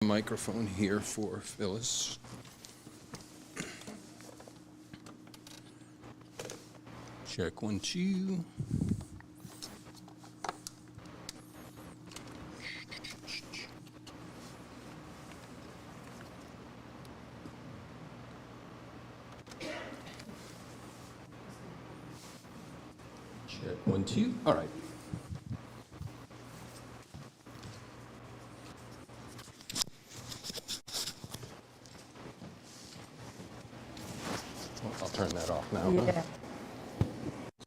Microphone here for Phyllis. Check 1, 2. Check 1, 2. All right. I'll turn that off now. Yeah. Huh?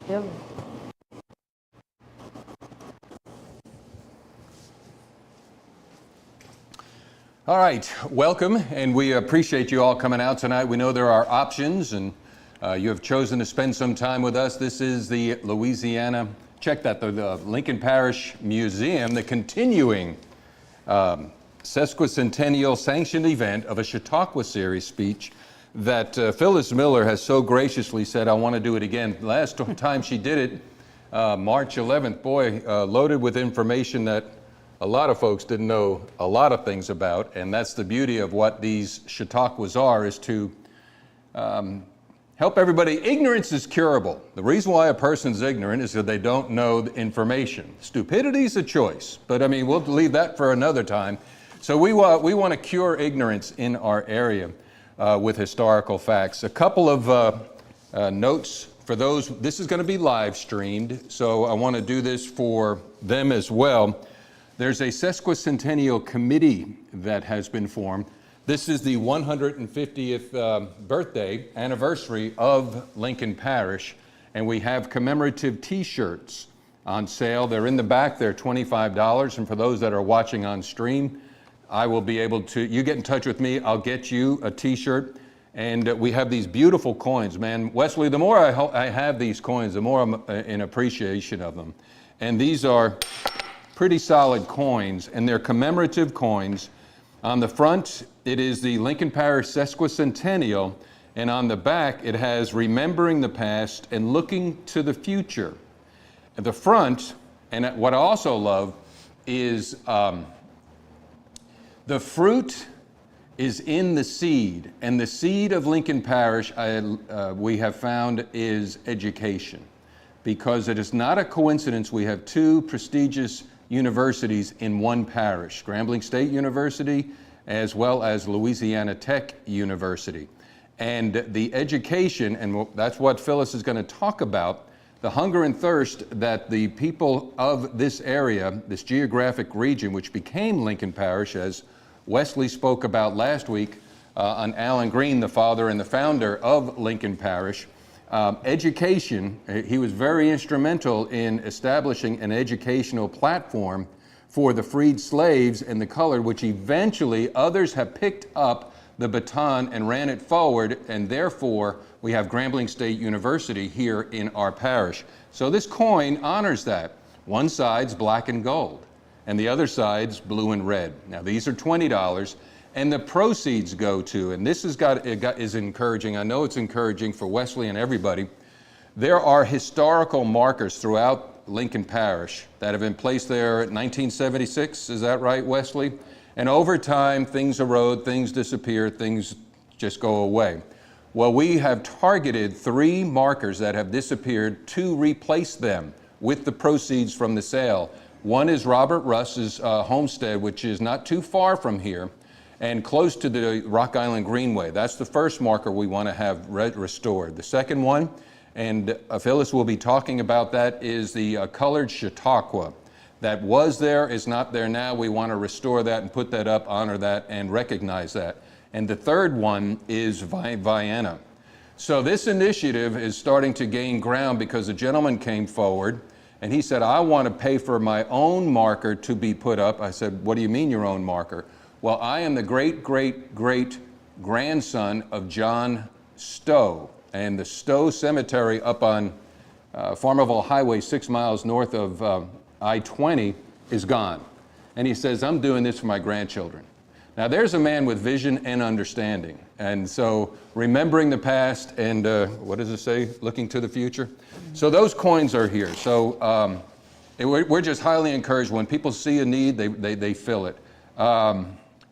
Still. All right, welcome, and we appreciate you all coming out tonight. We know there are options, and you have chosen to spend some time with us. This is the Louisiana, check that, the Lincoln Parish Museum, the continuing sesquicentennial sanctioned event of a Chautauqua series speech that Phyllis Miller has so graciously said, I want to do it again. Last time she did it, March 11th, boy, loaded with information that a lot of folks didn't know a lot of things about, and that's the beauty of what these Chautauquas are, is to help everybody. Ignorance is curable. The reason why a person's ignorant is that they don't know the information. Stupidity is a choice, but I mean, we'll leave that for another time. So we want to cure ignorance in our area with historical facts. A couple of notes for those. This is going to be live streamed, so I want to do this for them as well. There's a sesquicentennial committee that has been formed. This is the 150th birthday anniversary of Lincoln Parish, and we have commemorative t-shirts on sale. They're in the back. They're $25, and for those that are watching on stream, I will be able to, you get in touch with me, I'll get you a t-shirt. And we have these beautiful coins, man. Wesley, the more I have these coins, the more I'm in appreciation of them. And these are pretty solid coins, and they're commemorative coins. On the front, it is the Lincoln Parish Sesquicentennial, and on the back, it has remembering the past and looking to the future. At the front, and what I also love is the fruit is in the seed, and the seed of Lincoln Parish, we have found, is education, because it is not a coincidence we have two prestigious universities in one parish, Grambling State University as well as Louisiana Tech University. And the education, and that's what Phyllis is going to talk about, the hunger and thirst that the people of this area, this geographic region, which became Lincoln Parish, as Wesley spoke about last week on Alan Green, the father and the founder of Lincoln Parish. Education, he was very instrumental in establishing an educational platform for the freed slaves and the colored, which eventually others have picked up the baton and ran it forward, and therefore we have Grambling State University here in our parish. So this coin honors that. One side's black and gold, and the other side's blue and red. Now these are $20. And the proceeds go to, and this is encouraging, I know it's encouraging for Wesley and everybody, there are historical markers throughout Lincoln Parish that have been placed there in 1976, is that right, Wesley? And over time, things erode, things disappear, things just go away. Well, we have targeted 3 markers that have disappeared to replace them with the proceeds from the sale. One is Robert Russ's homestead, which is not too far from here, and close to the Rock Island Greenway. That's the first marker we want to have restored. The second one, and Phyllis will be talking about that, is the colored Chautauqua. That was there, is not there now. We want to restore that and put that up, honor that, and recognize that. And the third one is Vienna. So this initiative is starting to gain ground because a gentleman came forward and he said, I want to pay for my own marker to be put up. I said, what do you mean your own marker? Well, I am the great-great-great-grandson of John Stowe, and the Stowe Cemetery up on Farmerville Highway 6 miles north of I-20 is gone. And he says, I'm doing this for my grandchildren. Now there's a man with vision and understanding, and so remembering the past and, what does it say, looking to the future? So those coins are here. So we're just highly encouraged. When people see a need, they fill it.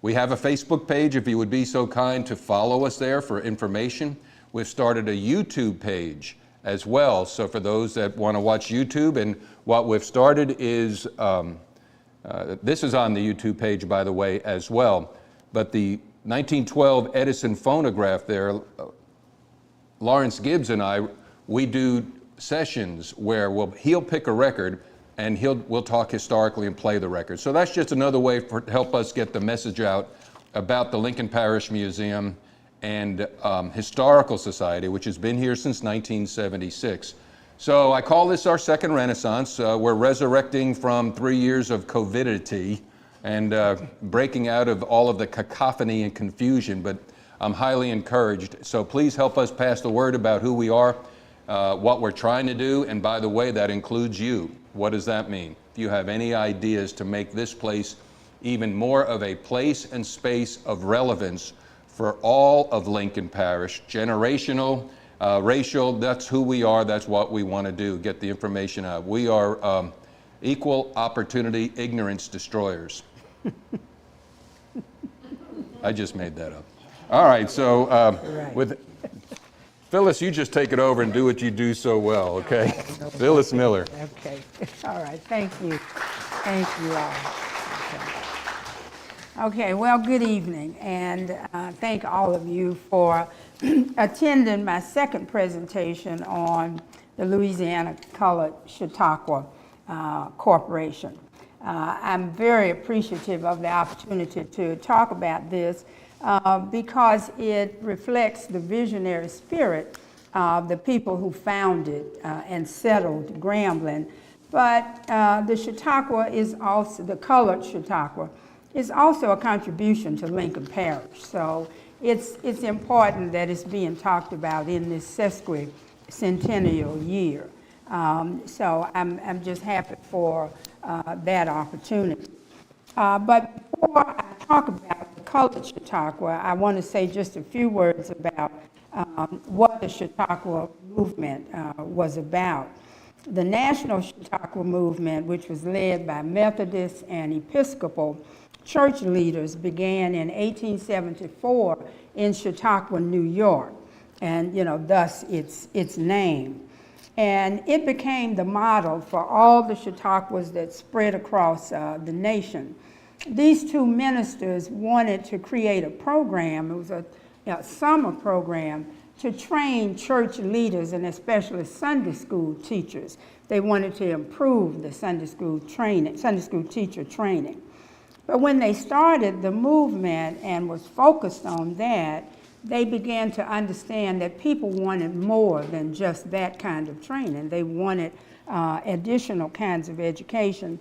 We have a Facebook page, if you would be so kind to follow us there for information. We've started a YouTube page as well, so for those that want to watch YouTube, and what we've started is, this is on the YouTube page, by the way, as well, but the 1912 Edison phonograph there, Lawrence Gibbs and I, we do sessions where he'll pick a record and we'll talk historically and play the record. So that's just another way to help us get the message out about the Lincoln Parish Museum and Historical Society, which has been here since 1976. So I call this our second Renaissance. We're resurrecting from 3 years of COVIDity and breaking out of all of the cacophony and confusion, but I'm highly encouraged. So please help us pass the word about who we are, what we're trying to do, and by the way, that includes you. What does that mean? If you have any ideas to make this place even more of a place and space of relevance for all of Lincoln Parish, generational, racial, that's who we are, that's what we want to do, get the information out. We are equal opportunity ignorance destroyers. I just made that up. All right, so with Phyllis, you just take it over and do what you do so well, okay? Phyllis Miller. Okay. All right. Thank you. Thank you all. Okay. Well, good evening, and thank all of you for attending my second presentation on the Louisiana Colored Chautauqua Corporation. I'm very appreciative of the opportunity to talk about this because it reflects the visionary spirit of the people who founded and settled Grambling. But the Chautauqua is also, the colored Chautauqua, is also a contribution to Lincoln Parish. So it's important that it's being talked about in this sesquicentennial year. So I'm just happy for that opportunity. But before I talk about the colored Chautauqua, I want to say just a few words about what the Chautauqua movement was about. The National Chautauqua movement, which was led by Methodist and Episcopal church leaders, began in 1874 in Chautauqua, New York, and thus its name. And it became the model for all the Chautauquas that spread across the nation. These two ministers wanted to create a program. It was a summer program to train church leaders and especially Sunday school teachers. They wanted to improve the Sunday school teacher training. But when they started the movement and was focused on that, they began to understand that people wanted more than just that kind of training. They wanted additional kinds of education.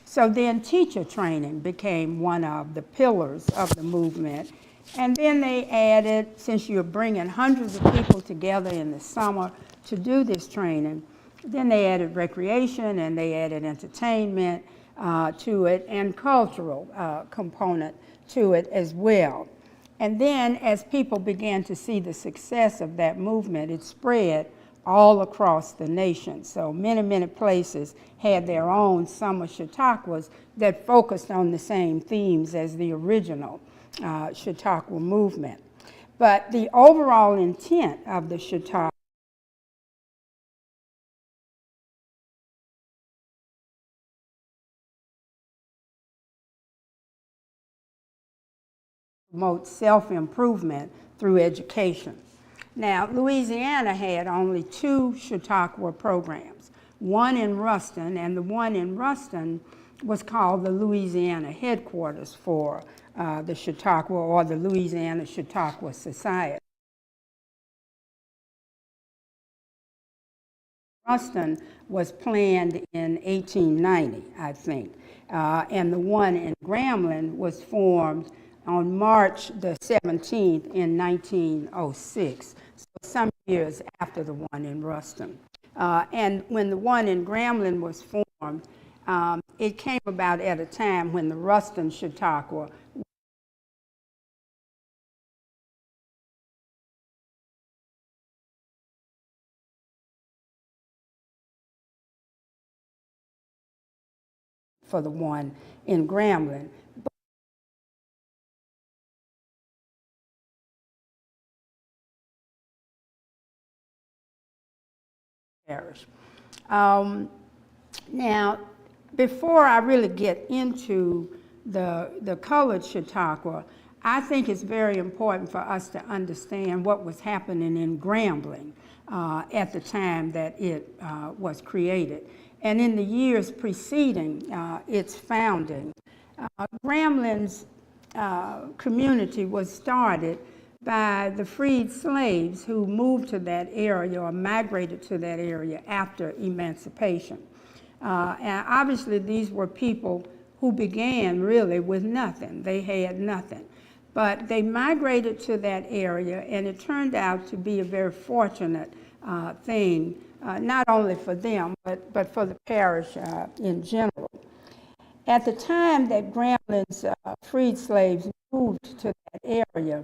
So then teacher training became one of the pillars of the movement. And then they added, since you're bringing hundreds of people together in the summer to do this training, then they added recreation and they added entertainment to it and cultural component to it as well. And then as people began to see the success of that movement, it spread all across the nation. So many places had their own summer Chautauquas that focused on the same themes as the original Chautauqua movement. But the overall intent of the Chautauqua promote self-improvement through education. Now, Louisiana had only 2 Chautauqua programs, one in Ruston, and the one in Ruston was called the Louisiana headquarters for the Chautauqua, or the Louisiana Chautauqua Society. Ruston was planned in 1890, I think, and the one in Grambling was formed on March the 17th in 1906, so some years after the one in Ruston. And when the one in Grambling was formed, it came about at a time when the Ruston Chautauqua for the one in Grambling. Parish. Now, before I really get into the colored Chautauqua, I think it's very important for us to understand what was happening in Grambling at the time that it was created. And in the years preceding its founding, Grambling's community was started by the freed slaves who moved to that area or migrated to that area after emancipation. And obviously these were people who began really with nothing. They had nothing. But they migrated to that area, and it turned out to be a very fortunate thing, not only for them, but for the parish in general. At the time that Grambling's freed slaves moved to that area,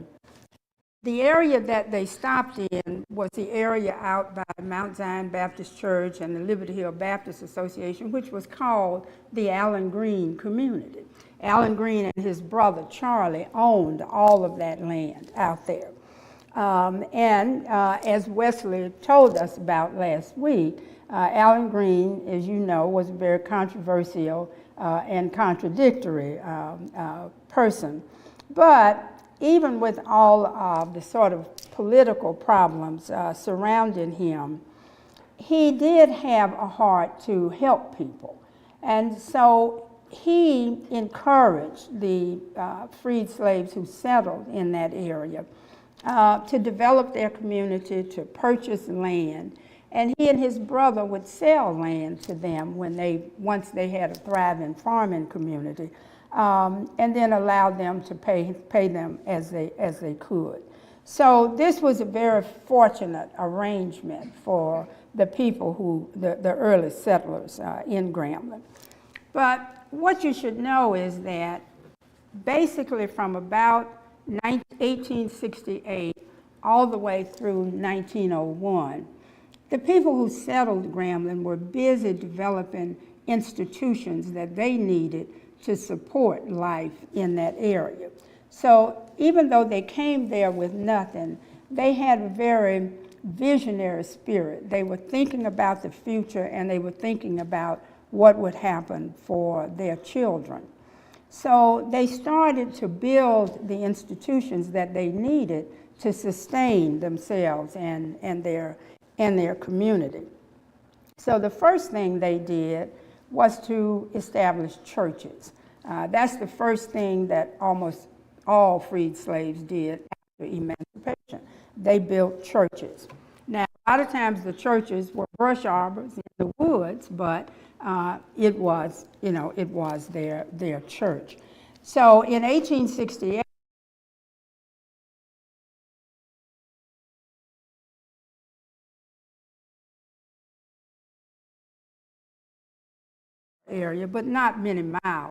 the area that they stopped in was the area out by Mount Zion Baptist Church and the Liberty Hill Baptist Association, which was called the Allen Green community. Allen Green and his brother Charlie owned all of that land out there. As Wesley told us about last week, Allen Green, as you know, was a very controversial and contradictory person. But even with all of the sort of political problems surrounding him, he did have a heart to help people. And so he encouraged the freed slaves who settled in that area to develop their community, to purchase land. And he and his brother would sell land to them once they had a thriving farming community. And then allow them to pay them as they could. So this was a very fortunate arrangement for the people the early settlers in Grambling. But what you should know is that basically from about 1868 all the way through 1901, the people who settled Grambling were busy developing institutions that they needed to support life in that area. So even though they came there with nothing, they had a very visionary spirit. They were thinking about the future, and they were thinking about what would happen for their children. So they started to build the institutions that they needed to sustain themselves and their community. So the first thing they did was to establish churches. That's the first thing that almost all freed slaves did after emancipation. They built churches. Now, a lot of times the churches were brush arbors in the woods, but it was their church. So in 1868, area, but not many miles.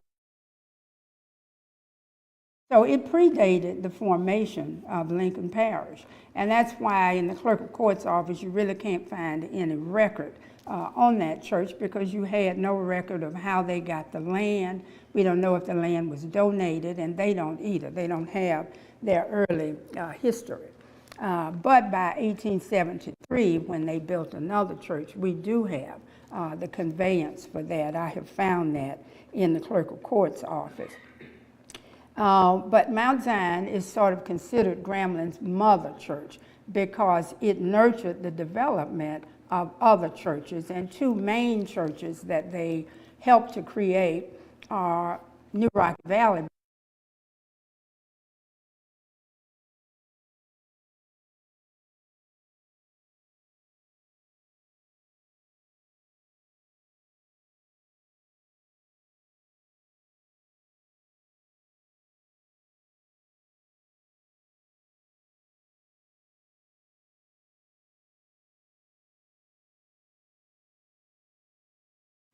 So it predated the formation of Lincoln Parish. And that's why in the clerk of court's office, you really can't find any record on that church, because you had no record of how they got the land. We don't know if the land was donated, and they don't either. They don't have their early history. But by 1873, when they built another church, we do have the conveyance for that. I have found that in the clerk of court's office. But Mount Zion is sort of considered Grambling's mother church because it nurtured the development of other churches, and two main churches that they helped to create are New Rock Valley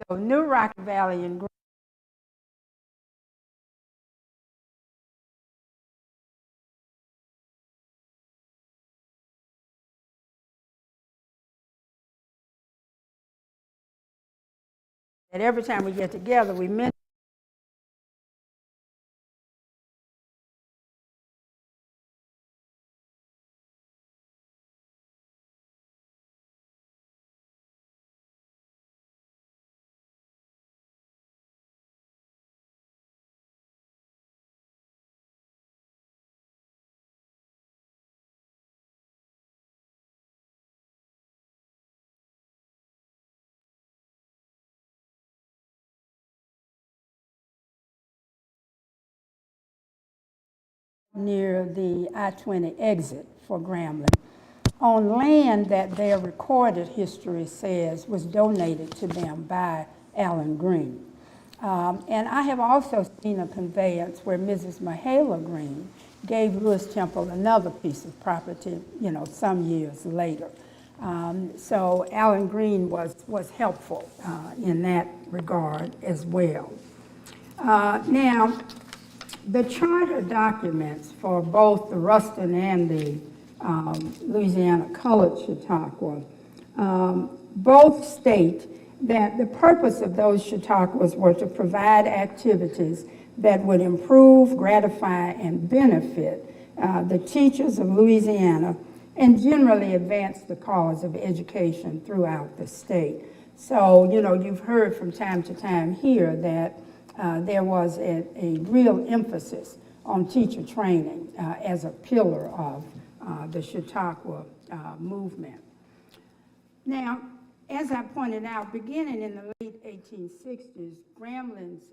So New Rock Valley and that every time we get together, we mention near the I-20 exit for Grambling, on land that their recorded history says was donated to them by Alan Green. And I have also seen a conveyance where Mrs. Mahala Green gave Lewis Temple another piece of property, some years later. So Alan Green was helpful in that regard as well. Now, the charter documents for both the Ruston and the Louisiana Colored Chautauqua both state that the purpose of those Chautauquas were to provide activities that would improve, gratify, and benefit the teachers of Louisiana and generally advance the cause of education throughout the state. So, you've heard from time to time here that there was a real emphasis on teacher training as a pillar of the Chautauqua movement. Now, as I pointed out, beginning in the late 1860s, Grambling's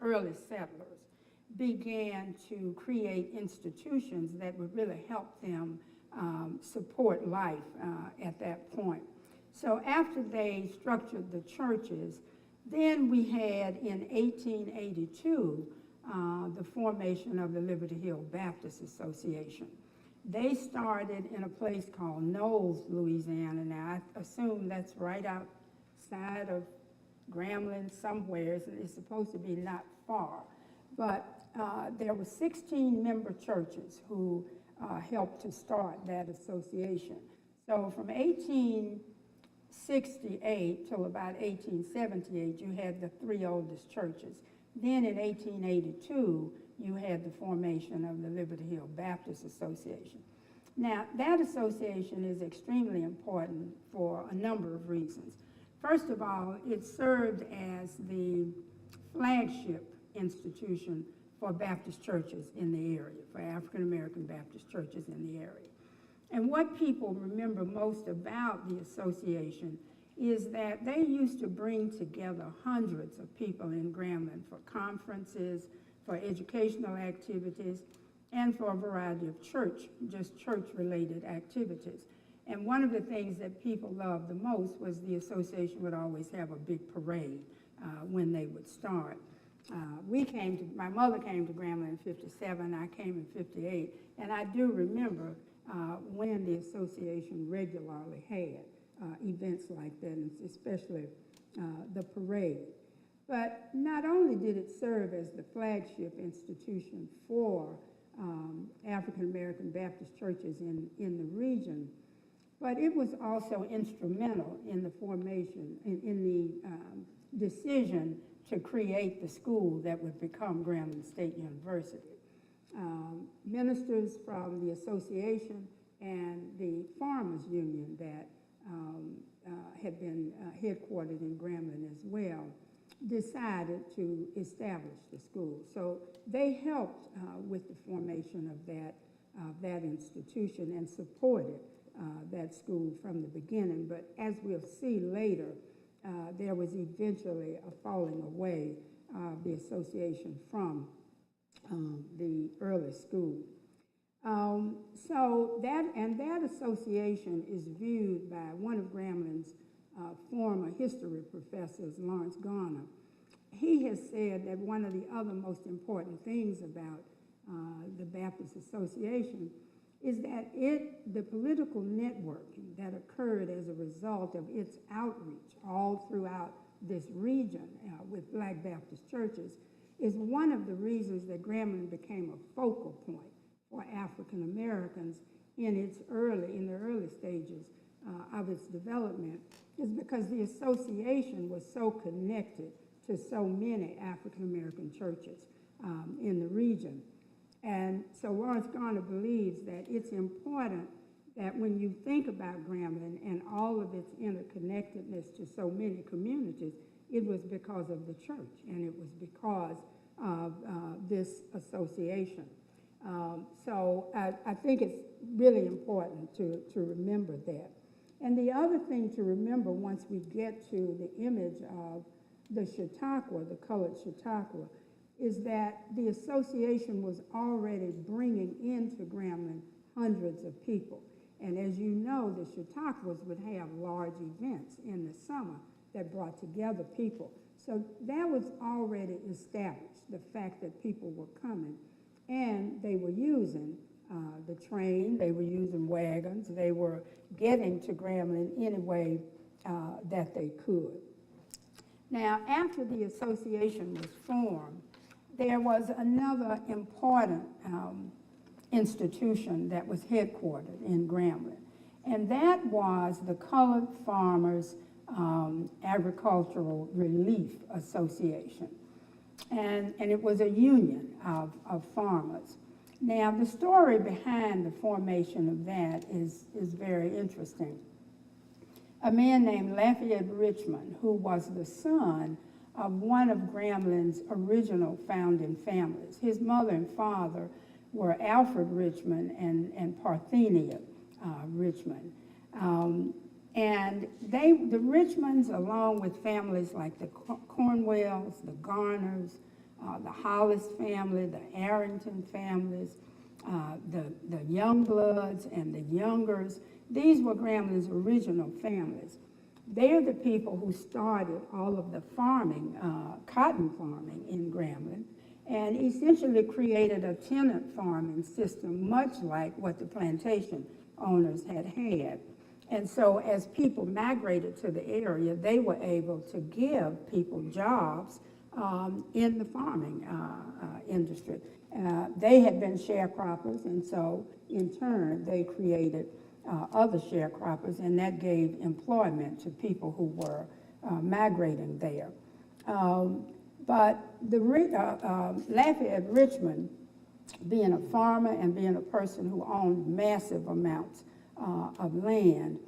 early settlers began to create institutions that would really help them support life at that point. So after they structured the churches, then we had in 1882 the formation of the Liberty Hill Baptist Association. They started in a place called Knowles, Louisiana. Now, I assume that's right outside of Grambling somewhere. It's supposed to be not far. But there were 16 member churches who helped to start that association. So from 1868 till about 1878, you had the three oldest churches. Then in 1882, you had the formation of the Liberty Hill Baptist Association. Now, that association is extremely important for a number of reasons. First of all, it served as the flagship institution for Baptist churches in the area, for African American Baptist churches in the area. And what people remember most about the association is that they used to bring together hundreds of people in Grambling for conferences, for educational activities, and for a variety of church-related activities. And one of the things that people loved the most was the association would always have a big parade when they would start. My mother came to Grambling in '57, I came in '58, and I do remember when the association regularly had events like that, and especially the parade. But not only did it serve as the flagship institution for African American Baptist churches in the region, but it was also instrumental in the formation, in the decision to create the school that would become Grambling State University. Ministers from the association and the Farmers Union that had been headquartered in Grambling as well decided to establish the school. So they helped with the formation of that institution and supported that school from the beginning. But as we'll see later, there was eventually a falling away of the association from the early school. So that association is viewed by one of Grambling's former history professors, Lawrence Garner. He has said that one of the other most important things about the Baptist Association is that the political networking that occurred as a result of its outreach all throughout this region with Black Baptist churches is one of the reasons that Grambling became a focal point for African Americans in the early stages of its development, is because the association was so connected to so many African American churches in the region. And so Lawrence Garner believes that it's important that when you think about Grambling and all of its interconnectedness to so many communities, it was because of the church and it was because of this association. So I think it's really important to remember that. And the other thing to remember once we get to the image of the Chautauqua, the colored Chautauqua, is that the association was already bringing into Grambling hundreds of people. And as you know, the Chautauquas would have large events in the summer that brought together people. So that was already established, the fact that people were coming. And they were using the train, they were using wagons, they were getting to Grambling any way that they could. Now, after the association was formed, there was another important institution that was headquartered in Grambling, and that was the Colored Farmers Agricultural Relief Association. And it was a union of farmers. Now, the story behind the formation of that is very interesting. A man named Lafayette Richmond, who was the son of one of Grambling's original founding families. His mother and father were Alfred Richmond and Parthenia Richmond. And the Richmonds, along with families like the Cornwells, the Garners, the Hollis family, the Arrington families, the Youngbloods and the Youngers, these were Grambling's original families. They're the people who started all of the farming, cotton farming in Grambling, and essentially created a tenant farming system, much like what the plantation owners had had. And so as people migrated to the area, they were able to give people jobs in the farming industry. They had been sharecroppers, and so in turn, they created other sharecroppers, and that gave employment to people who were migrating there. But Lafayette Richmond, being a farmer and being a person who owned massive amounts of land,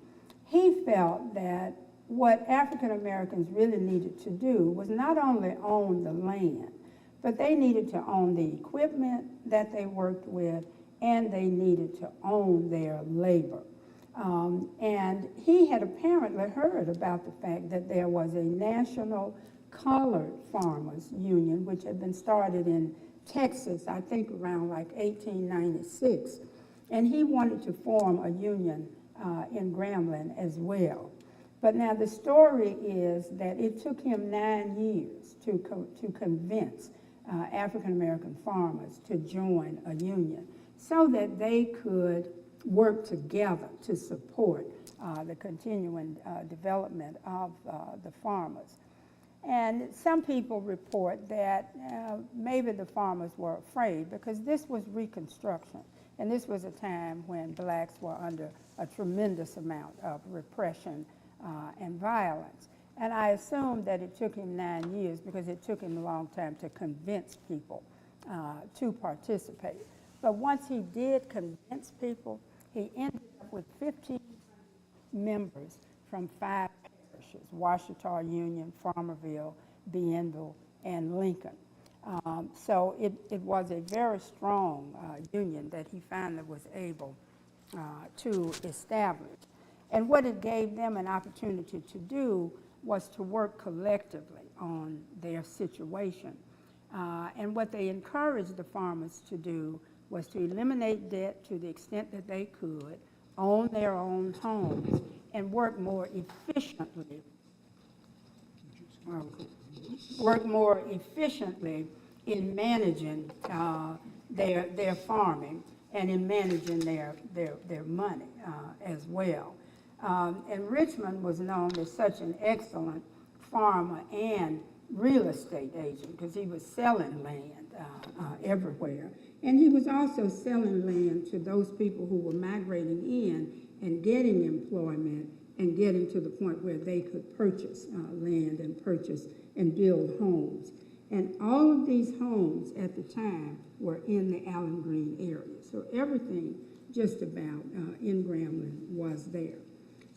he felt that what African Americans really needed to do was not only own the land, but they needed to own the equipment that they worked with, and they needed to own their labor. And he had apparently heard about the fact that there was a national colored farmers union, which had been started in Texas, I think around like 1896. And he wanted to form a union in Grambling as well. But now the story is that it took him 9 years to convince African-American farmers to join a union so that they could work together to support the continuing development of the farmers. And some people report that maybe the farmers were afraid because this was Reconstruction. And this was a time when blacks were under a tremendous amount of repression and violence. And I assume that it took him 9 years because it took him a long time to convince people to participate. But once he did convince people, he ended up with 15 members from 5 parishes: Washita, Union, Farmerville, Bienville, and Lincoln. So it was a very strong union that he finally was able to establish. And what it gave them an opportunity to do was to work collectively on their situation. And what they encouraged the farmers to do was to eliminate debt to the extent that they could, own their own homes, and work more efficiently in managing their farming and in managing their money as well. And Richmond was known as such an excellent farmer and real estate agent because he was selling land everywhere. And he was also selling land to those people who were migrating in and getting employment and getting to the point where they could purchase land and purchase and build homes. And all of these homes at the time were in the Allen Green area. So everything just about in Grambling was there.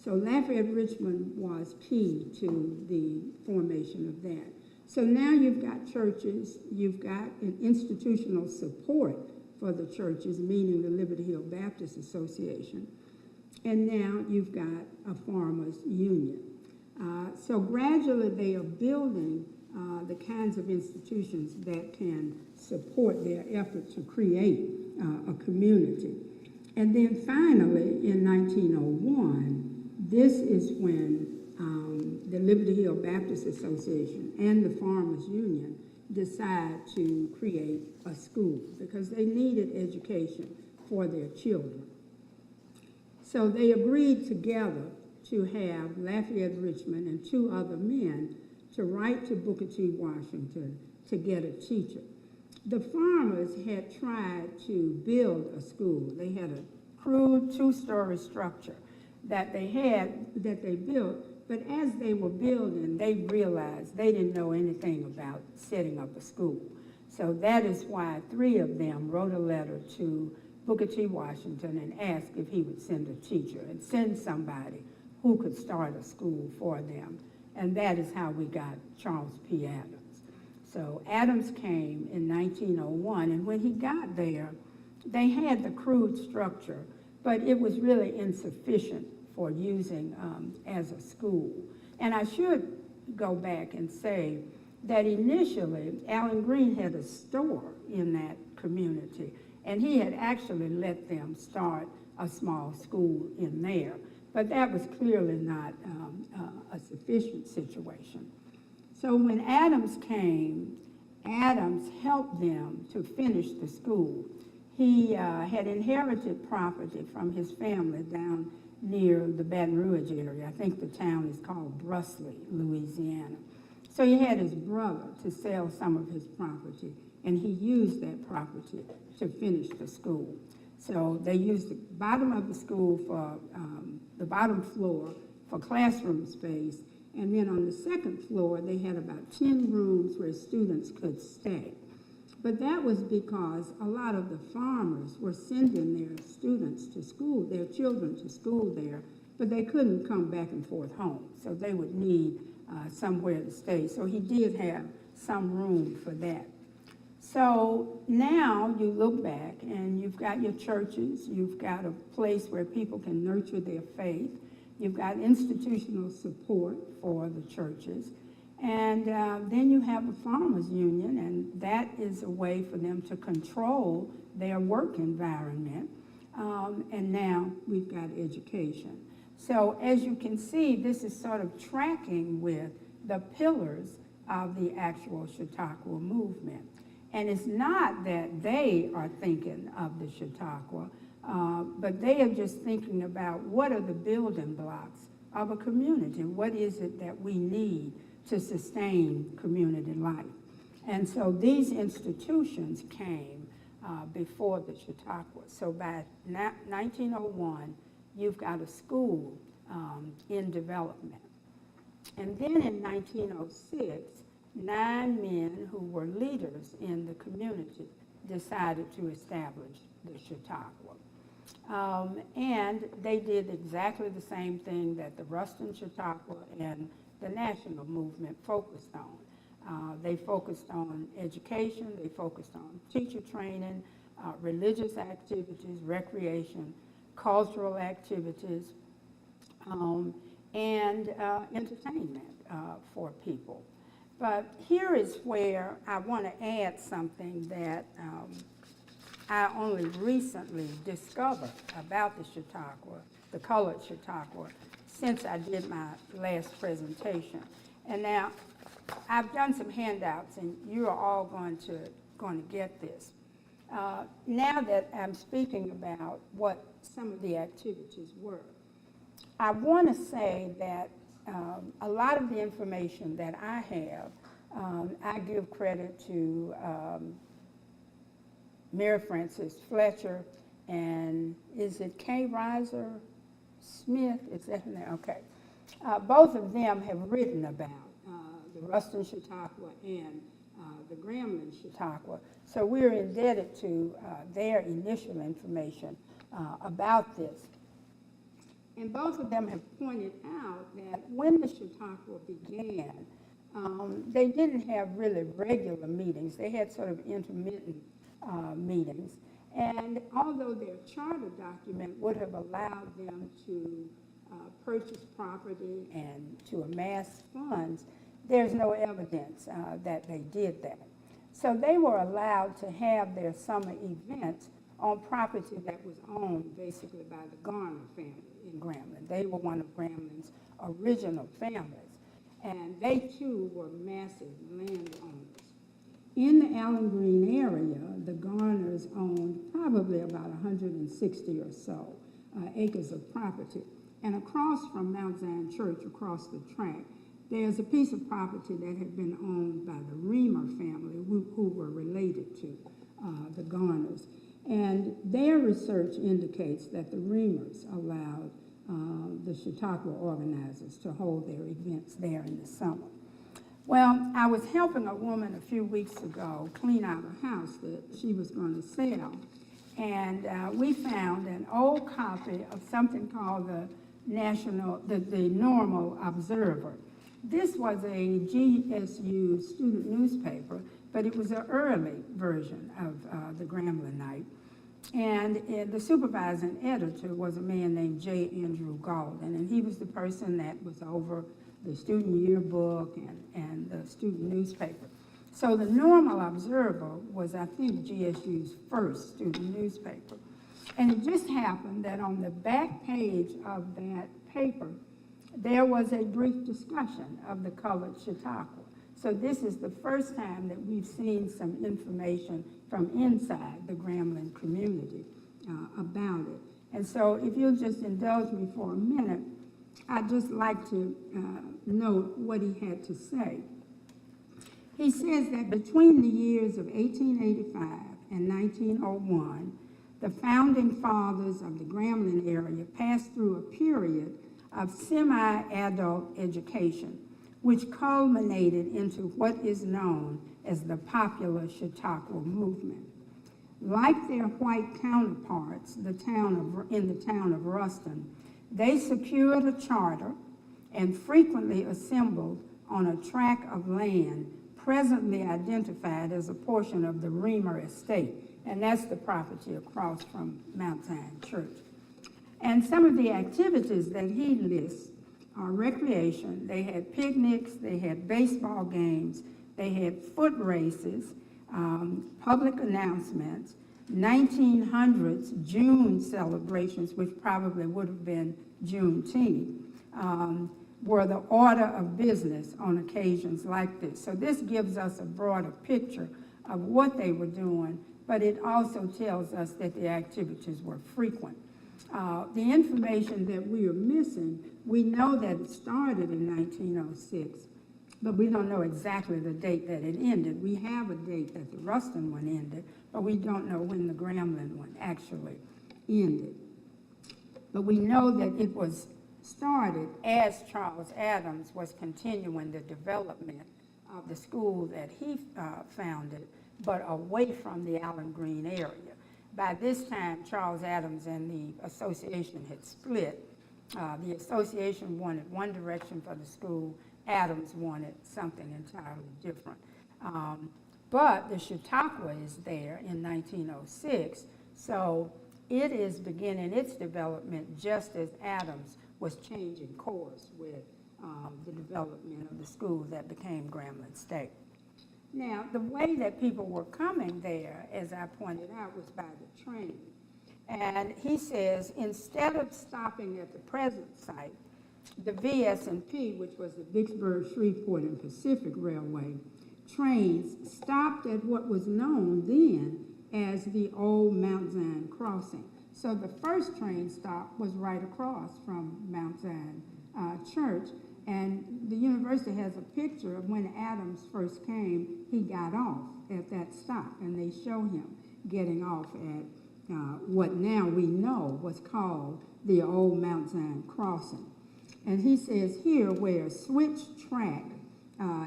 So Lafayette Richmond was key to the formation of that. So now you've got churches, you've got an institutional support for the churches, meaning the Liberty Hill Baptist Association, and now you've got a farmers union. So gradually they are building the kinds of institutions that can support their effort to create a community. And then finally, in 1901, this is when the Liberty Hill Baptist Association and the Farmers Union decide to create a school because they needed education for their children. So they agreed together to have Lafayette Richmond and 2 other men to write to Booker T. Washington to get a teacher. The farmers had tried to build a school. They had a crude 2-story structure that they built, but as they were building, they realized they didn't know anything about setting up a school. So that is why 3 of them wrote a letter to Booker T. Washington and asked if he would send a teacher and send somebody who could start a school for them. And that is how we got Charles P. Adams. So Adams came in 1901, and when he got there, they had the crude structure, but it was really insufficient for using as a school. And I should go back and say that initially, Allen Green had a store in that community, and he had actually let them start a small school in there. But that was clearly not a sufficient situation. So when Adams came, Adams helped them to finish the school. He had inherited property from his family down near the Baton Rouge area. I think the town is called Brusley, Louisiana. So he had his brother to sell some of his property, and he used that property to finish the school. So they used the bottom of the school for the bottom floor for classroom space, and then on the second floor they had about 10 rooms where students could stay. But that was because a lot of the farmers were sending their students to school, their children to school there, but they couldn't come back and forth home, so they would need somewhere to stay. So he did have some room for that. So now you look back and you've got your churches, you've got a place where people can nurture their faith, you've got institutional support for the churches, and then you have a farmers union, and that is a way for them to control their work environment. And now we've got education. So as you can see, this is sort of tracking with the pillars of the actual Chautauqua movement. And it's not that they are thinking of the Chautauqua, but they are just thinking about what are the building blocks of a community? What is it that we need to sustain community life? And so these institutions came before the Chautauqua. So by 1901, you've got a school in development. And then in 1906, 9 men who were leaders in the community decided to establish the Chautauqua. And they did exactly the same thing that the Ruston Chautauqua and the national movement focused on. They focused on education, they focused on teacher training, religious activities, recreation, cultural activities, and entertainment for people. But here is where I want to add something that I only recently discovered about the Chautauqua, the colored Chautauqua, since I did my last presentation. And now, I've done some handouts, and you are all going to get this. Now that I'm speaking about what some of the activities were, I want to say that a lot of the information that I have, I give credit to Mary Frances Fletcher, and is it Kay Reiser Smith? Is that in there? Okay. Both of them have written about the Ruston Chautauqua and the Grambling Chautauqua. So we're indebted to their initial information about this. And both of them have pointed out that when the Chautauqua began, they didn't have really regular meetings. They had sort of intermittent meetings. And although their charter document would have allowed them to purchase property and to amass funds, there's no evidence that they did that. So they were allowed to have their summer events on property that was owned basically by the Garner family in Grambling. They were one of Grambling's original families, and they too were massive landowners. In the Allen Green area, the Garners owned probably about 160 or so acres of property. And across from Mount Zion Church, across the track, there's a piece of property that had been owned by the Reamer family, who were related to the Garners. And their research indicates that the Reamers allowed the Chautauqua organizers to hold their events there in the summer. Well, I was helping a woman a few weeks ago clean out a house that she was going to sell, and we found an old copy of something called the Normal Observer. This was a GSU student newspaper, but it was an early version of the Gramblinite. And the supervising editor was a man named J. Andrew Golden, and he was the person that was over the student yearbook and the student newspaper. So the Normal Observer was, I think, GSU's first student newspaper. And it just happened that on the back page of that paper, there was a brief discussion of the colored Chautauqua. So this is the first time that we've seen some information from inside the Grambling community about it. And so if you'll just indulge me for a minute, I'd just like to note what he had to say. He says that between the years of 1885 and 1901, the founding fathers of the Grambling area passed through a period of semi-adult education, which culminated into what is known as the popular Chautauqua movement. Like their white counterparts in the town of Ruston, they secured a charter and frequently assembled on a tract of land presently identified as a portion of the Reamer estate, and that's the property across from Mount Zion Church. And some of the activities that he lists are recreation. They had picnics, they had baseball games, they had foot races, public announcements, 1900s June celebrations, which probably would have been Juneteenth, were the order of business on occasions like this. So this gives us a broader picture of what they were doing, but it also tells us that the activities were frequent. The information that we are missing, we know that it started in 1906, but we don't know exactly the date that it ended. We have a date that the Ruston one ended, but we don't know when the Grambling one actually ended. But we know that it was started as Charles Adams was continuing the development of the school that he founded, but away from the Allen Green area. By this time, Charles Adams and the association had split. The association wanted one direction for the school. Adams wanted something entirely different. But the Chautauqua is there in 1906, so it is beginning its development just as Adams was changing course with the development of the school that became Grambling State. Now, the way that people were coming there, as I pointed out, was by the train. And he says, instead of stopping at the present site, the VS&P, which was the Vicksburg, Shreveport, and Pacific Railway, trains stopped at what was known then as the old Mount Zion crossing. So the first train stop was right across from Mount Zion Church. And the university has a picture of when Adams first came, he got off at that stop, and they show him getting off at what now we know was called the old Mount Zion crossing. And he says here where a switch track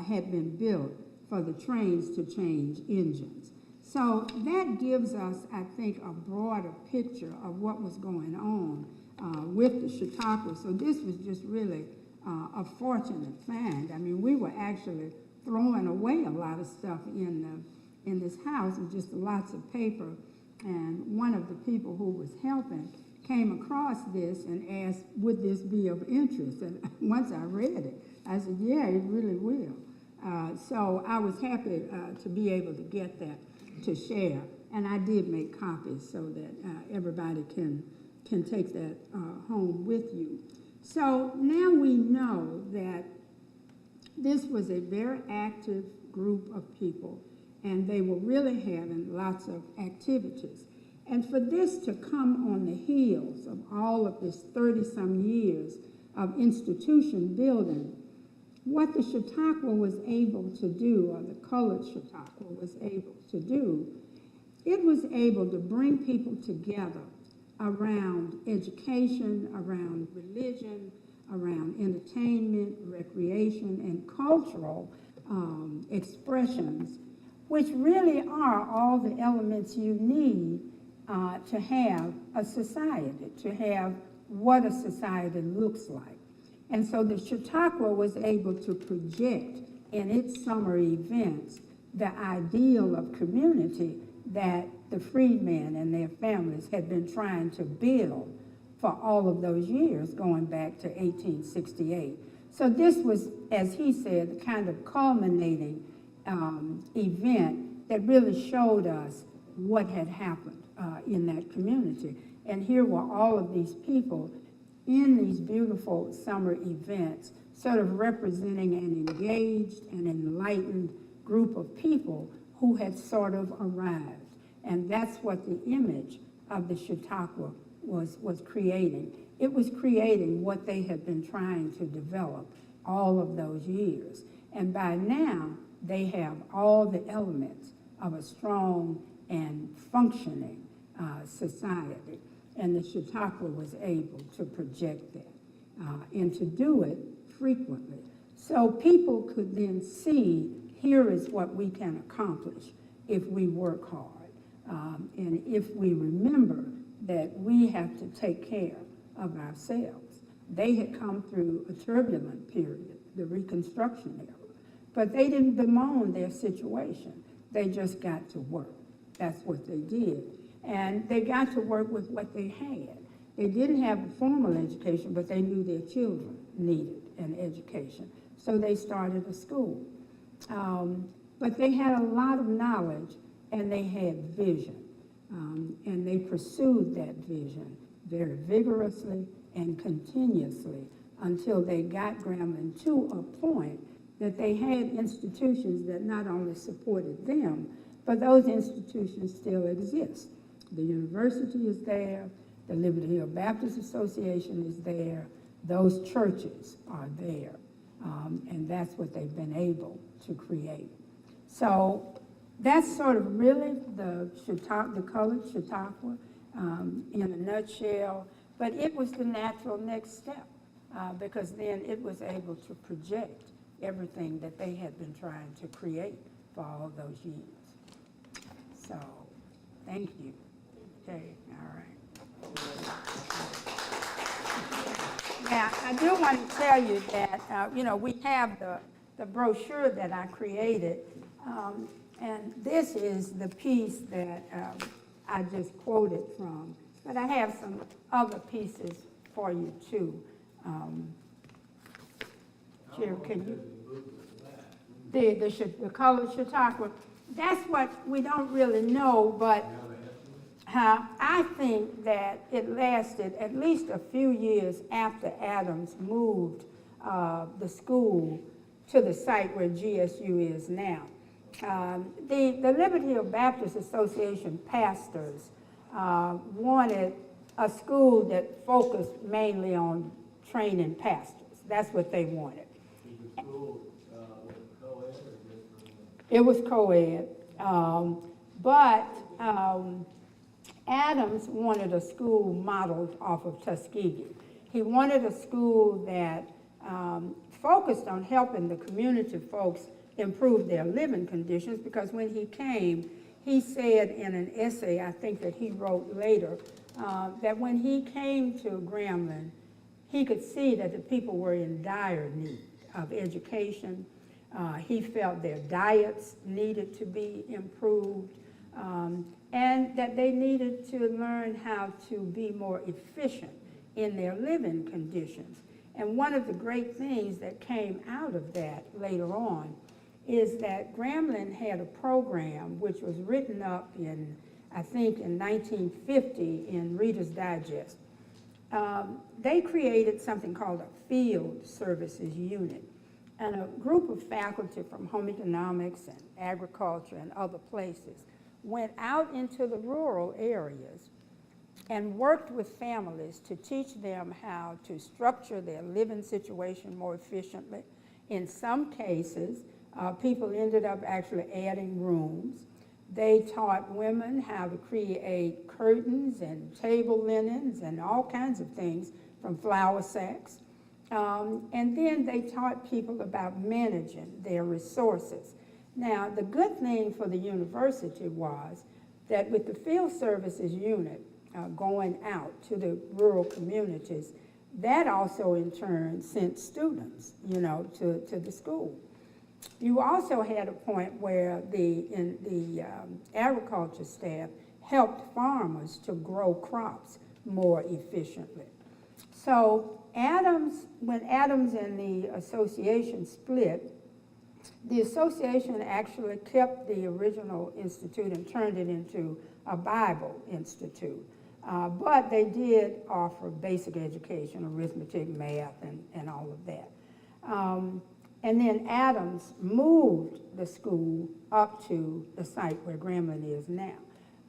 had been built for the trains to change engines. So that gives us, I think, a broader picture of what was going on with the Chautauqua. So this was just really a fortunate find. I mean, we were actually throwing away a lot of stuff in this house, and just lots of paper And one of the people who was helping came across this and asked, would this be of interest? And once I read it, I said, yeah, it really will. So I was happy to be able to get that to share. And I did make copies so that everybody can take that home with you. So now we know that this was a very active group of people, and they were really having lots of activities. And for this to come on the heels of all of this 30-some years of institution building, what the Chautauqua was able to do, or the colored Chautauqua was able to do, it was able to bring people together around education, around religion, around entertainment, recreation, and cultural expressions, which really are all the elements you need to have a society, to have what a society looks like. And so the Chautauqua was able to project in its summer events the ideal of community that the freedmen and their families had been trying to build for all of those years, going back to 1868. So this was, as he said, the kind of culminating event that really showed us what had happened in that community. And here were all of these people in these beautiful summer events, sort of representing an engaged and enlightened group of people who had sort of arrived. And that's what the image of the Chautauqua was creating. It was creating what they had been trying to develop all of those years. And by now, they have all the elements of a strong and functioning society. And the Chautauqua was able to project that and to do it frequently. So people could then see, here is what we can accomplish if we work hard. And if we remember that we have to take care of ourselves. They had come through a turbulent period, the Reconstruction era, but they didn't bemoan their situation. They just got to work. That's what they did. And they got to work with what they had. They didn't have a formal education, but they knew their children needed an education. So they started a school. But they had a lot of knowledge, and they had vision. And they pursued that vision very vigorously and continuously until they got Grambling to a point that they had institutions that not only supported them, but those institutions still exist. The university is there, the Liberty Hill Baptist Association is there, those churches are there, and that's what they've been able to create. So that's sort of really the colored Chautauqua in a nutshell, but it was the natural next step because then it was able to project everything that they had been trying to create for all those years. So, thank you. Okay, all right. Now, I do want to tell you that, we have the brochure that I created, and this is the piece that I just quoted from, but I have some other pieces for you too. Chair, can you? The colored Chautauqua, that's what we don't really know, but I think that it lasted at least a few years after Adams moved the school to the site where GSU is now. The Liberty Hill Baptist Association pastors wanted a school that focused mainly on training pastors. That's what they wanted. The school was co-ed or different? It was co-ed, but Adams wanted a school modeled off of Tuskegee. He wanted a school that focused on helping the community folks improve their living conditions, because when he came, he said in an essay, I think that he wrote later, that when he came to Grambling, he could see that the people were in dire need of education. He felt their diets needed to be improved. and that they needed to learn how to be more efficient in their living conditions. And one of the great things that came out of that later on is that Grambling had a program which was written up in, I think, in 1950 in Reader's Digest. They created something called a field services unit. And a group of faculty from home economics and agriculture and other places went out into the rural areas and worked with families to teach them how to structure their living situation more efficiently. In some cases, people ended up actually adding rooms. They taught women how to create curtains and table linens and all kinds of things from flour sacks. And then they taught people about managing their resources. Now, the good thing for the university was that with the field services unit going out to the rural communities, that also in turn sent students, to the school. You also had a point where the agriculture staff helped farmers to grow crops more efficiently. So when Adams and the association split, the association actually kept the original institute and turned it into a Bible institute. But they did offer basic education, arithmetic, math, and all of that. And then Adams moved the school up to the site where Grambling is now.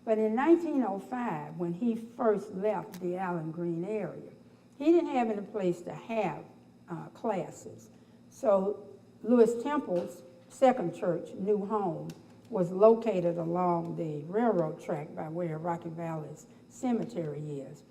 But in 1905, when he first left the Allen Green area, he didn't have any place to have classes. So Lewis Temple's second church, New Home, was located along the railroad track by where Rocky Valley's cemetery is.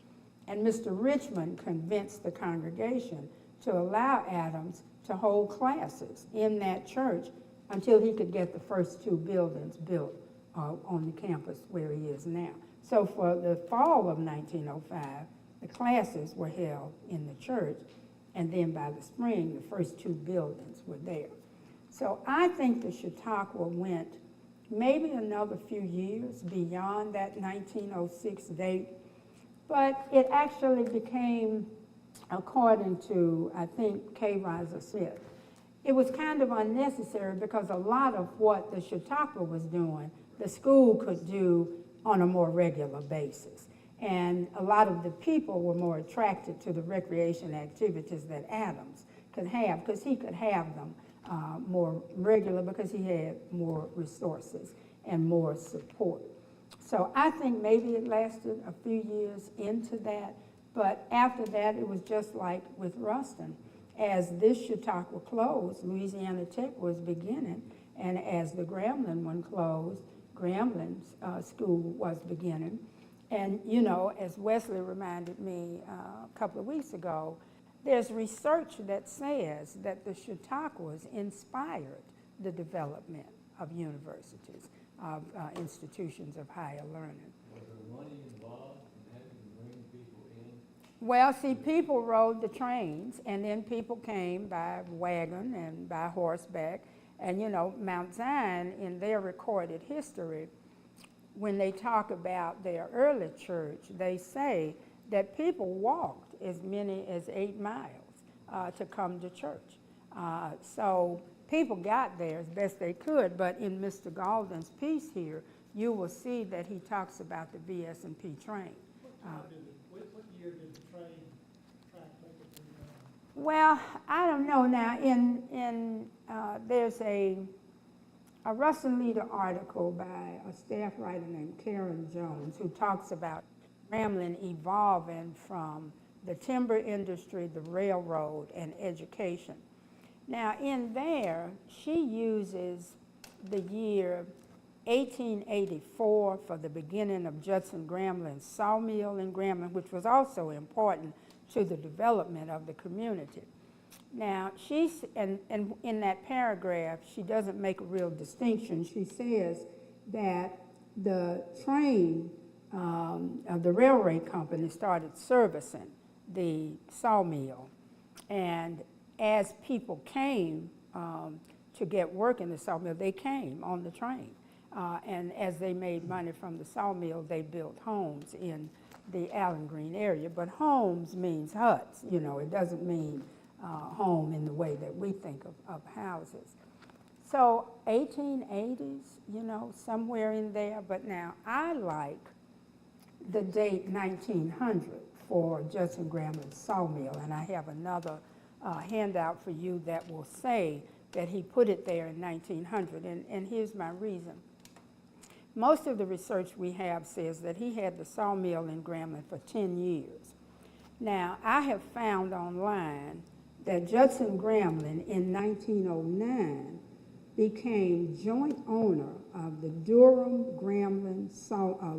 And Mr. Richmond convinced the congregation to allow Adams to hold classes in that church until he could get the first two buildings built on the campus where he is now. So for the fall of 1905, the classes were held in the church, and then by the spring, the first two buildings were there. So I think the Chautauqua went maybe another few years beyond that 1906 date, but it actually became, according to, I think, K. Riser Smith, it was kind of unnecessary because a lot of what the Chautauqua was doing, the school could do on a more regular basis. And a lot of the people were more attracted to the recreation activities that Adams could have, because he could have them more regular because he had more resources and more support. So I think maybe it lasted a few years into that, but after that it was just like with Ruston. As this Chautauqua closed, Louisiana Tech was beginning, and as the Grambling one closed, Grambling's school was beginning. And as Wesley reminded me a couple of weeks ago, there's research that says that the Chautauquas inspired the development of universities, of institutions of higher learning. Was there money involved in having to bring people in? Well, see, people rode the trains, and then people came by wagon and by horseback. And Mount Zion, in their recorded history, when they talk about their early church, they say that people walked as many as 8 miles to come to church. So people got there as best they could, but in Mr. Gaulden's piece here, you will see that he talks about the VS&P train. What year did the train track make it through? Well, I don't know now. There's a Ruston Leader article by a staff writer named Karen Jones who talks about Grambling evolving from the timber industry, the railroad, and education. Now in there, she uses the year 1884 for the beginning of Judson Grambling's sawmill in Grambling, which was also important to the development of the community. Now, and in that paragraph, she doesn't make a real distinction. She says that the train of the railway company started servicing the sawmill. And as people came to get work in the sawmill, they came on the train. And as they made money from the sawmill, they built homes in the Allen Green area. But homes means huts, you know, it doesn't mean home in the way that we think of houses. So 1880s, you know, somewhere in there. But now I like the date 1900 for Judson Gramblin's sawmill, and I have another handout for you that will say that he put it there in 1900, and here's my reason. Most of the research we have says that he had the sawmill in Grambling for 10 years. Now, I have found online that Judson Grambling in 1909 became joint owner of the Durham Grambling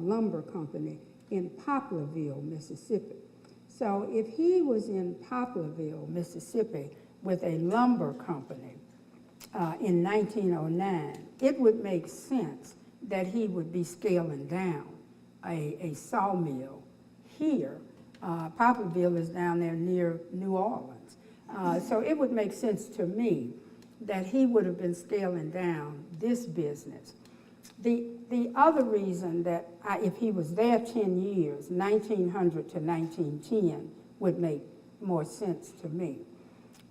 Lumber Company in Poplarville, Mississippi. So if he was in Poplarville, Mississippi with a lumber company in 1909, it would make sense that he would be scaling down a sawmill here. Poplarville is down there near New Orleans. So it would make sense to me that he would have been scaling down this business. The other reason that if he was there 10 years, 1900 to 1910 would make more sense to me.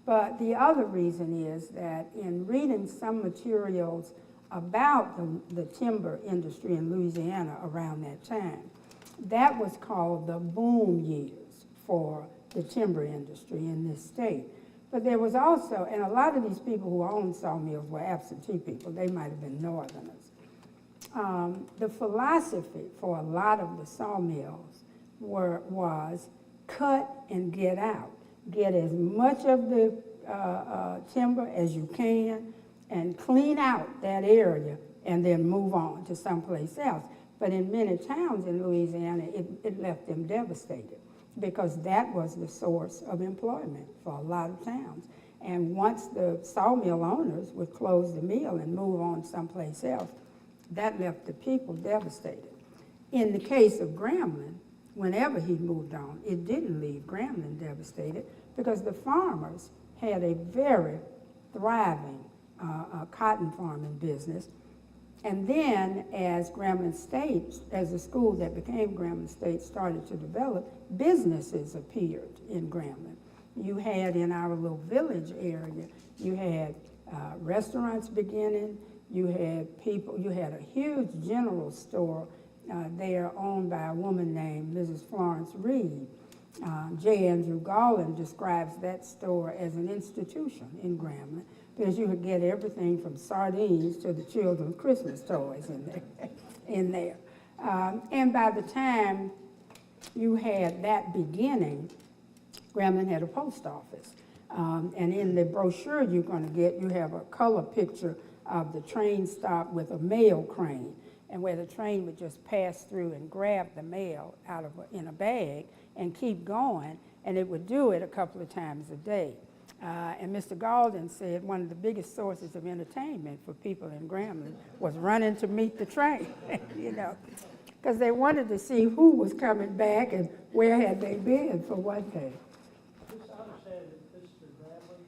But the other reason is that in reading some materials about the timber industry in Louisiana around that time, that was called the boom years for the timber industry in this state. But there was also, and a lot of these people who owned sawmills were absentee people. They might have been Northerners. The philosophy for a lot of the sawmills was cut and get out. Get as much of the timber as you can and clean out that area and then move on to someplace else. But in many towns in Louisiana, it left them devastated because that was the source of employment for a lot of towns. And once the sawmill owners would close the mill and move on someplace else, that left the people devastated. In the case of Grambling, whenever he moved on, it didn't leave Grambling devastated because the farmers had a very thriving cotton farming business. And then as Grambling State, as the school that became Grambling State started to develop, businesses appeared in Grambling. You had in our little village area, you had restaurants beginning, you had people, you had a huge general store there owned by a woman named Mrs. Florence Reed. J. Andrew Garland describes that store as an institution in Grambling because you could get everything from sardines to the children's Christmas toys in there. And by the time you had that beginning, Grambling had a post office. And in the brochure you're going to get, you have a color picture of the train stop with a mail crane, and where the train would just pass through and grab the mail out of in a bag and keep going, and it would do it a couple of times a day. And Mr. Galden said one of the biggest sources of entertainment for people in Grambling was running to meet the train, you know, because they wanted to see who was coming back and where had they been for one thing. Just understand that Mr. Grambling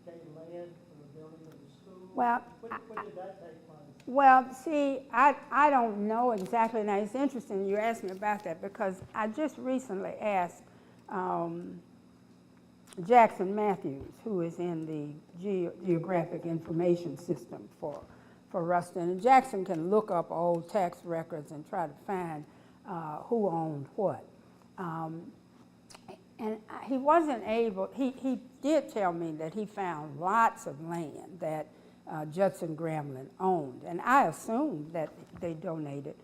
gave land for the building of the school. Well, When did that take place? Well, see, I don't know exactly. Now, it's interesting you asked me about that because I just recently asked Jackson Matthews, who is in the Geographic Information System for Ruston. And Jackson can look up old tax records and try to find who owned what. And he wasn't able, he did tell me that he found lots of land that Judson Grambling owned. And I assumed that they donated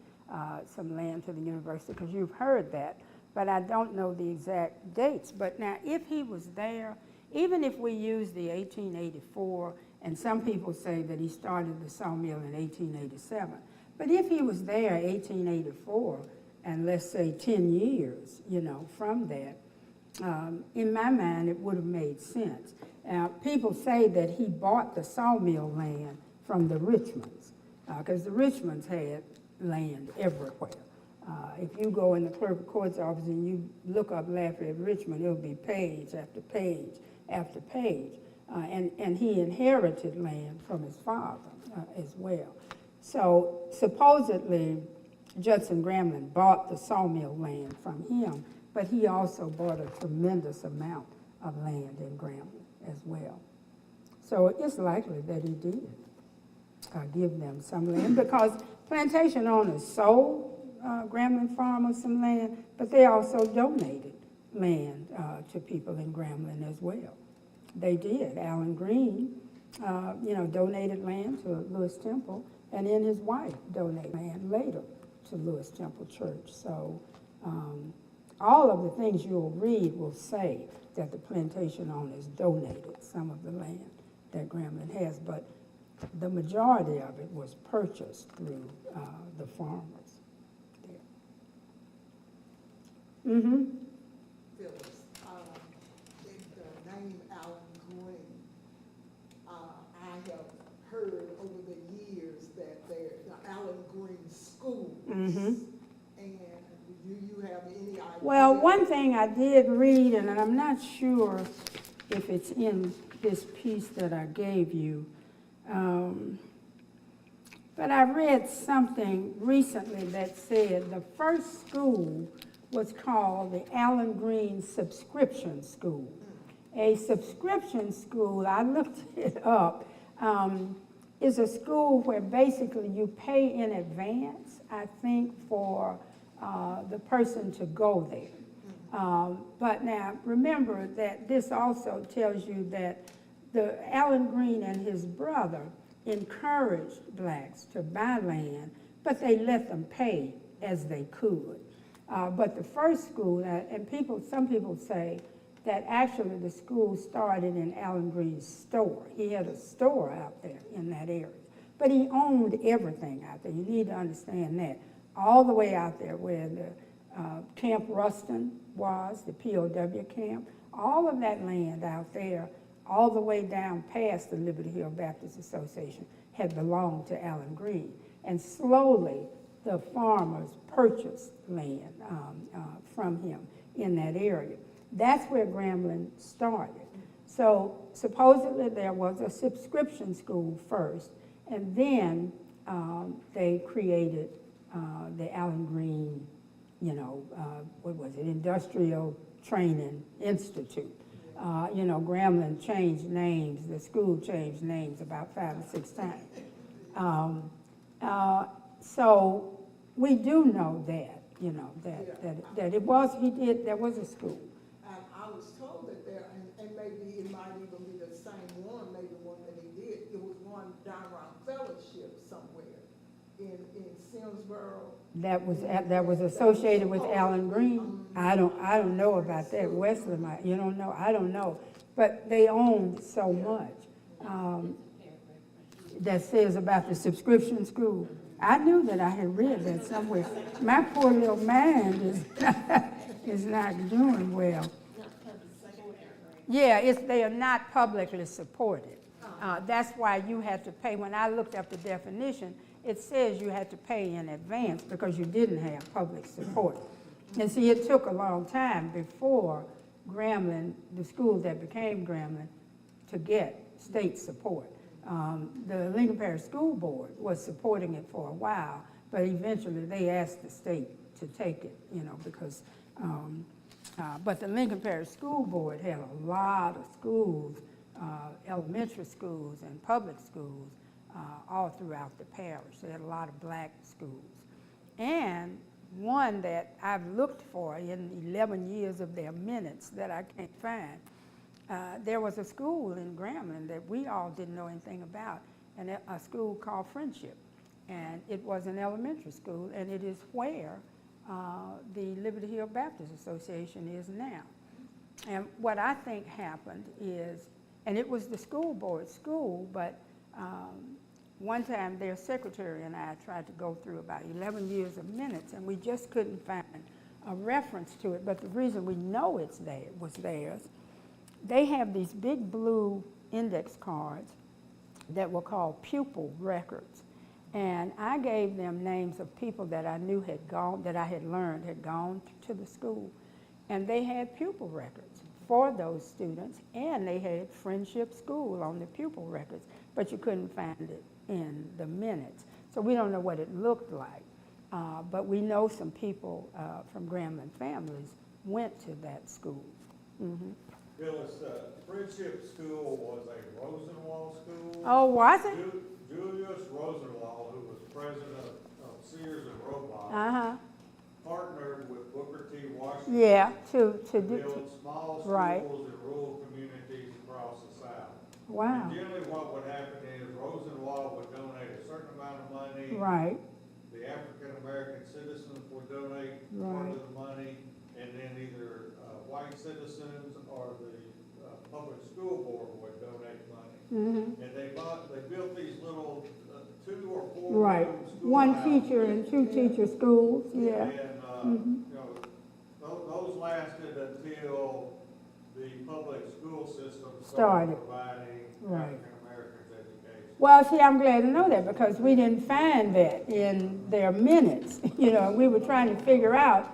some land to the university because you've heard that, but I don't know the exact dates. But now, if he was there, even if we use the 1884, and some people say that he started the sawmill in 1887, but if he was there 1884, and let's say 10 years, you know, from that, in my mind, it would have made sense. People say that he bought the sawmill land from the Richmonds, because the Richmonds had land everywhere. If you go in the clerk of court's office and you look up Lafayette Richmond, it'll be page after page after page. And he inherited land from his father as well. So supposedly, Judson Grambling bought the sawmill land from him, but he also bought a tremendous amount of land in Grambling as well. So it's likely that he did give them some land, because plantation owners sold Grambling farmers some land, but they also donated land to people in Grambling as well. They did. Allen Green, donated land to Lewis Temple, and then his wife donated land later to Lewis Temple Church. So all of the things you'll read will say that the plantation owners donated some of the land that Grambling has, but the majority of it was purchased through the farmers there. Mm-hmm. Phyllis, the name Allen Green, I have heard over the years that they're the Allen Green schools. Mm-hmm. And do you have any idea? Well, one thing I did read, and I'm not sure if it's in this piece that I gave you, but I read something recently that said the first school was called the Allen Green Subscription School. A subscription school, I looked it up, is a school where basically you pay in advance, I think, for the person to go there. But now, remember that this also tells you that the Allen Green and his brother encouraged blacks to buy land, but they let them pay as they could. But the first school, and some people say that actually the school started in Allen Green's store. He had a store out there in that area, but he owned everything out there. You need to understand that. All the way out there where the Camp Ruston was, the POW camp, all of that land out there, all the way down past the Liberty Hill Baptist Association, had belonged to Allen Green. And slowly, the farmers purchased land from him in that area. That's where Grambling started. So supposedly there was a subscription school first, and then they created the Allen Green, what was it, Industrial Training Institute. Grambling changed names, the school changed names about 5 or 6 times. So we do know that, that it was, there was a school. And I was told that there, and maybe it might even be the same one, maybe one that he did. It was one down around Fellowship somewhere in Simsboro. That was associated with Allen Green. I don't know about that. Wesley might, you don't know, I don't know. But they owned so much that says about the subscription school. I knew that I had read that somewhere. My poor little mind is not doing well. Yeah, they are not publicly supported. That's why you had to pay. When I looked up the definition, it says you had to pay in advance because you didn't have public support. And see, it took a long time before Grambling, the school that became Grambling, to get state support. The Lincoln Parish School Board was supporting it for a while, but eventually they asked the state to take it, because, but the Lincoln Parish School Board had a lot of schools, elementary schools and public schools, all throughout the parish. They had a lot of black schools. And one that I've looked for in 11 years of their minutes that I can't find, there was a school in Grambling that we all didn't know anything about, and a school called Friendship. And it was an elementary school, and it is where the Liberty Hill Baptist Association is now. And what I think happened is, and it was the school board school, but one time their secretary and I tried to go through about 11 years of minutes, and we just couldn't find a reference to it. But the reason we know it's there was theirs. They have these big blue index cards that were called pupil records. And I gave them names of people that I knew had gone, that I had learned had gone to the school. And they had pupil records for those students, and they had Friendship School on the pupil records, but you couldn't find it in the minutes. So we don't know what it looked like. But we know some people from Grambling families went to that school. Phyllis, Friendship School was a Rosenwald school. Oh, was it? Julius Rosenwald, who was president of Sears and Roebuck, Uh-huh. partnered with Booker T. Washington Yeah, to to build small right. schools in rural communities across the South. Wow. And generally what would happen is Rosenwald would donate a certain amount of money. Right. The African-American citizens would donate part Right. of the money, and then either white citizens or the public school board would donate money. And they built these little 2 or 4 Right. room school One houses. teacher and 2 teacher schools, yeah. And, you know, those lasted until the public school system started providing Right. African-Americans education. Well, see, I'm glad to know that because we didn't find that in their minutes. You know, we were trying to figure out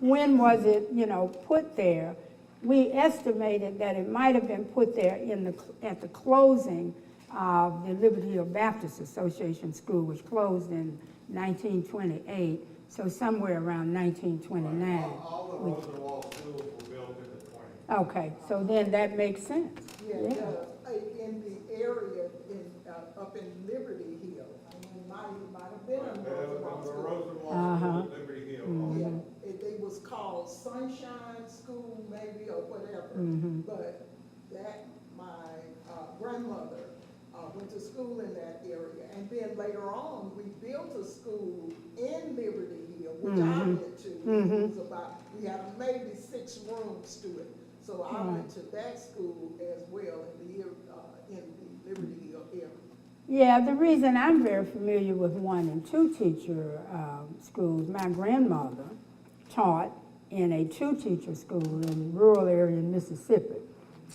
when was it, you know, put there. We estimated that it might have been put there at the closing of the Liberty Hill Baptist Association School, which closed in 1928, so somewhere around 1929. All the Rosenwald schools were built in the 20s. Okay, so then that makes sense. Yeah, it does. In the area up in Liberty Hill, I mean, it might have been a Rosenwald The school. Rosenwald School at Liberty Hill. Yeah, it was called Sunshine School maybe or whatever. But my grandmother went to school in that area. And then later on, we built a school in Liberty Hill, which I went to. It was we had maybe 6 rooms to it. So I went to that school as well in the Liberty Hill area. Yeah, the reason I'm very familiar with 1 and 2 teacher schools, my grandmother taught in a 2 teacher school in rural area in Mississippi.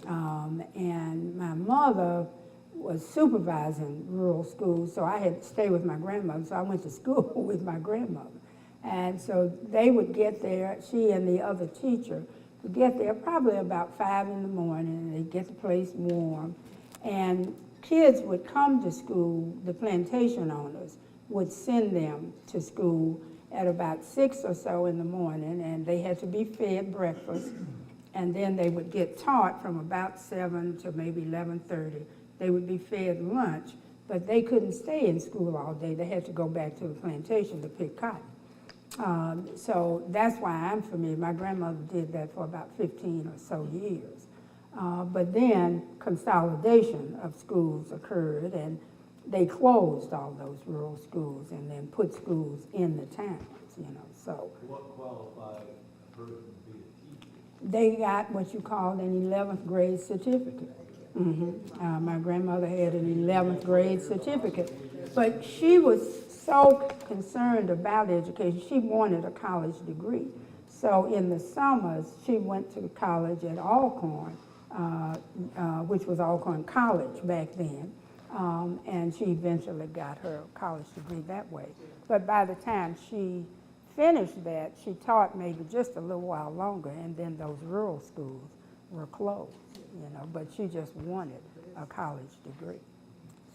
And my mother was supervising rural schools, so I had to stay with my grandmother, so I went to school with my grandmother. And so they would get there, she and the other teacher would get there probably about 5 in the morning, and they'd get the place warm. And kids would come to school, the plantation owners would send them to school at about 6 or so in the morning, and they had to be fed breakfast, and then they would get taught from about 7 to maybe 11:30. They would be fed lunch, but they couldn't stay in school all day. They had to go back to the plantation to pick cotton. So that's why I'm familiar. My grandmother did that for about 15 or so years. But then consolidation of schools occurred, and they closed all those rural schools and then put schools in the towns, you know, so. What qualified a person to be a teacher? They got what you called an 11th grade certificate. My grandmother had an 11th grade certificate, but she was so concerned about education, she wanted a college degree. So in the summers, she went to college at Alcorn, which was Alcorn College back then, and she eventually got her college degree that way. But by the time she finished that, she taught maybe just a little while longer, and then those rural schools were closed, you know, but she just wanted a college degree.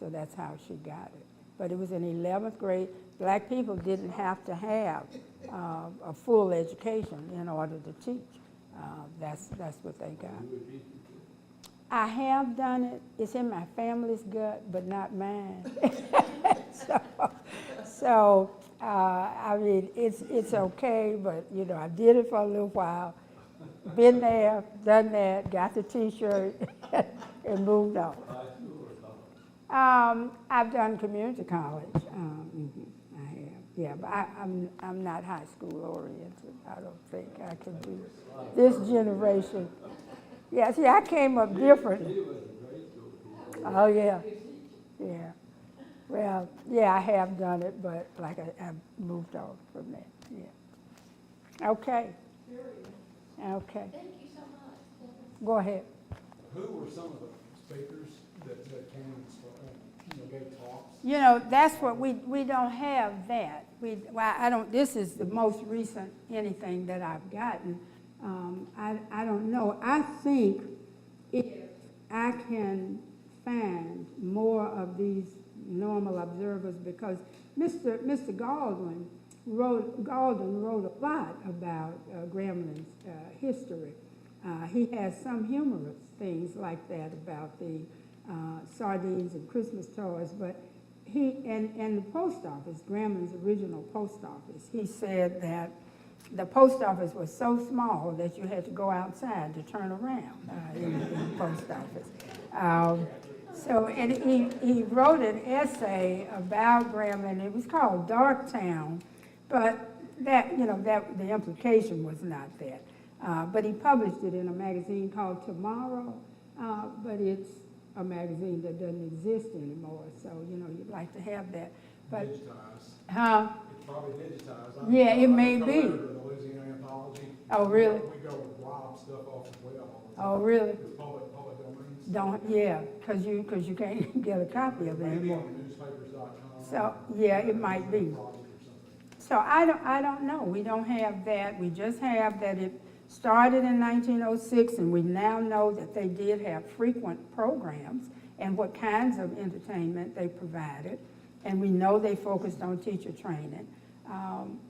So that's how she got it. But it was in 11th grade. Black people didn't have to have a full education in order to teach. That's what they got. I have done it. It's in my family's gut, but not mine. So I mean, it's okay, but you know, I did it for a little while. Been there, done that, got the T-shirt, and moved on. I've done community college. I have, yeah, but I'm not high school oriented. I don't think I can do this generation. Yeah, see, I came up different. Oh yeah, yeah. Well, yeah, I have done it, but like I've moved on from that. Yeah. Okay. Okay. Thank you so much. Go ahead. Who were some of the speakers that came and gave talks? You know, that's what we don't have that. Well, I don't. This is the most recent anything that I've gotten. I don't know. I think if I can find more of these normal observers, because Mr. Galden wrote a lot about Gramblin's history. He has some humorous things like that about the sardines and Christmas toys, but and the post office, Gramblin's original post office, he said that the post office was so small that you had to go outside to turn around in the post office. So, and he wrote an essay about Grambling. It was called Dark Town, but that, the implication was not that. But he published it in a magazine called Tomorrow, but it's a magazine that doesn't exist anymore. So, you'd like to have that. But, Digitized. It's probably digitized. Yeah, it may be. I'm the Louisiana Anthology. Oh, really? We go rob stuff off the web all the time. Oh, really? It's public domains. Because you can't get a copy of it Maybe anymore. on newspapers.com. So, yeah, it might be. Project or something. So I don't know. We don't have that. We just have that it started in 1906, and we now know that they did have frequent programs and what kinds of entertainment they provided. And we know they focused on teacher training.